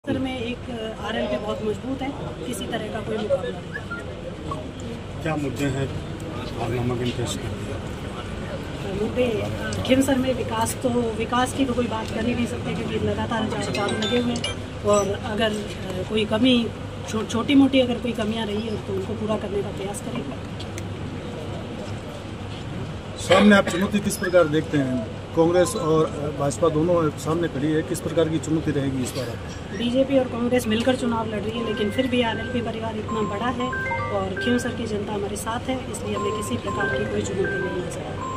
Sir में एक RLP बहुत मजबूत है, किसी तरह का कोई मुकाबला नहीं। क्या मुद्दे हैं और नामांकन पेश कर दिया? मुद्दे खिमसर में विकास की तो कोई बात कर ही नहीं सकते, क्योंकि लगातार चालू लगे हुए हैं। और अगर कोई कमी छोटी मोटी अगर कोई कमियां रही है तो उनको पूरा करने का प्रयास करेंगे। सामने आप चुनौती किस प्रकार देखते हैं? कांग्रेस और भाजपा दोनों सामने खड़ी है, किस प्रकार की चुनौती रहेगी इस बार? बीजेपी और कांग्रेस मिलकर चुनाव लड़ रही है, लेकिन फिर भी आरएलपी परिवार इतना बड़ा है और खिमसर की जनता हमारे साथ है, इसलिए हमें किसी प्रकार की कोई चुनौती नहीं नजर आ रही।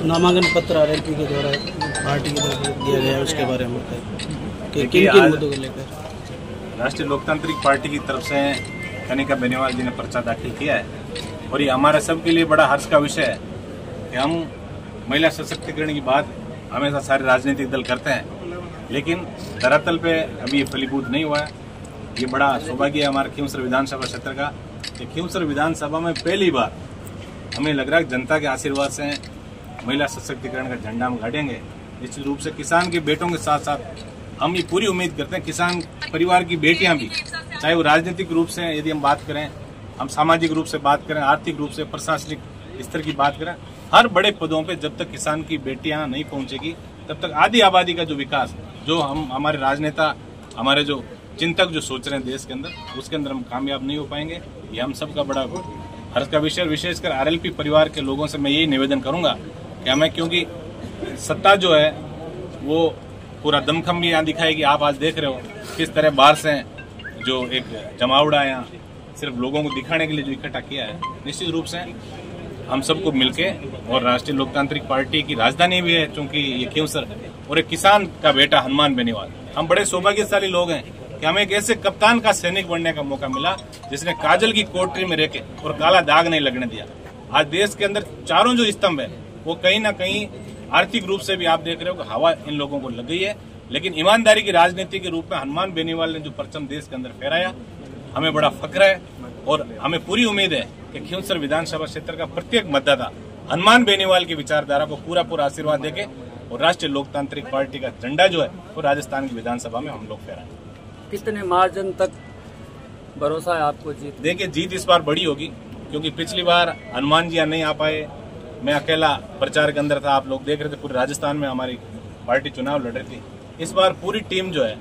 नामांकन पत्र आरएलपी के द्वारा पार्टी की तरफ दिया गया है, उसके बारे में बताइए कि किन मुद्दों को लेकर राष्ट्रीय लोकतांत्रिक पार्टी की तरफ से कनिका बेनीवाल जी ने पर्चा दाखिल किया है। और ये हमारे सबके लिए बड़ा हर्ष का विषय है कि हम महिला सशक्तिकरण की बात हमेशा सारे राजनीतिक दल करते हैं, लेकिन धरातल पे अभी ये फलीभूत नहीं हुआ है। ये बड़ा सौभाग्य है हमारे खिमसर विधानसभा क्षेत्र का कि खिमसर विधानसभा में पहली बार हमें लग रहा है जनता के आशीर्वाद से महिला सशक्तिकरण का झंडा हम गाड़ेंगे। निश्चित रूप से किसान के बेटों के साथ साथ हम ये पूरी उम्मीद करते हैं किसान परिवार की बेटियां भी, चाहे वो राजनीतिक रूप से यदि हम बात करें, हम सामाजिक रूप से बात करें, आर्थिक रूप से, प्रशासनिक स्तर की बात करें, हर बड़े पदों पे जब तक किसान की बेटियां नहीं पहुंचेगी तब तक आधी आबादी का जो विकास जो हम हमारे राजनेता हमारे जो चिंतक जो सोच रहे हैं देश के अंदर, उसके अंदर हम कामयाब नहीं हो पाएंगे। ये हम सबका बड़ा हर्ष का विषय। विशेषकर आरएलपी परिवार के लोगों से मैं यही निवेदन करूंगा कि हमें, क्योंकि सत्ता जो है वो पूरा दमखम भी यहाँ दिखाएगी। आप आज देख रहे हो किस तरह बाहर से जो एक जमावड़ा यहाँ सिर्फ लोगों को दिखाने के लिए जो इकट्ठा किया है। निश्चित रूप से हम सबको मिलके, और राष्ट्रीय लोकतांत्रिक पार्टी की राजधानी भी है चूंकि ये खिमसर, और एक किसान का बेटा हनुमान बेनीवाल, हम बड़े सौभाग्यशाली लोग हैं कि हमें एक ऐसे कप्तान का सैनिक बनने का मौका मिला जिसने काजल की कोठरी में रहकर और काला दाग नहीं लगने दिया। आज देश के अंदर चारों जो स्तंभ है वो कहीं ना कहीं आर्थिक रूप से भी आप देख रहे हो कि हवा इन लोगों को लग गई है, लेकिन ईमानदारी की राजनीति के रूप में हनुमान बेनीवाल ने जो परचम देश के अंदर फहराया, हमें बड़ा फक्र है। और हमें पूरी उम्मीद है कि खिमसर विधानसभा क्षेत्र का प्रत्येक मतदाता हनुमान बेनीवाल की विचारधारा को पूरा आशीर्वाद देके और राष्ट्रीय लोकतांत्रिक पार्टी का झंडा जो है वो राजस्थान की विधानसभा में हम लोग फहराएं। कितने मार्जिन तक भरोसा है आपको जीत? देखिए, जीत इस बार बड़ी होगी, क्योंकि पिछली बार हनुमान जी नहीं आ पाए, मैं अकेला प्रचार के अंदर था, आप लोग देख रहे थे पूरे राजस्थान में हमारी पार्टी चुनाव लड़ रही थी। इस बार पूरी टीम जो है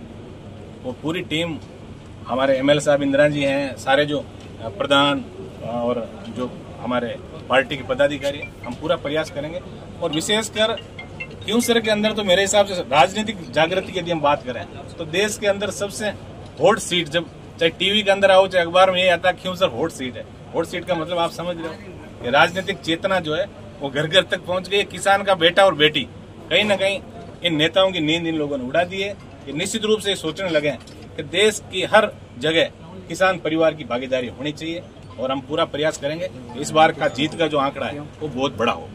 वो पूरी टीम, हमारे एमएलए साहब इंदिरा जी हैं, सारे जो प्रधान और जो हमारे पार्टी के पदाधिकारी, हम पूरा प्रयास करेंगे। और विशेषकर खिमसर के अंदर तो मेरे हिसाब से राजनीतिक जागृति की यदि हम बात करें तो देश के अंदर सबसे हॉट सीट, जब चाहे टीवी के अंदर आओ चाहे अखबार में ये आता है खिमसर हॉट सीट है। हॉट सीट का मतलब आप समझ रहे हो कि राजनीतिक चेतना जो है वो घर घर तक पहुंच गई। किसान का बेटा और बेटी कहीं ना कहीं इन नेताओं की नींद इन लोगों ने उड़ा दी है। कि निश्चित रूप से सोचने लगे कि देश की हर जगह किसान परिवार की भागीदारी होनी चाहिए, और हम पूरा प्रयास करेंगे इस बार का जीत का जो आंकड़ा है वो बहुत बड़ा हो।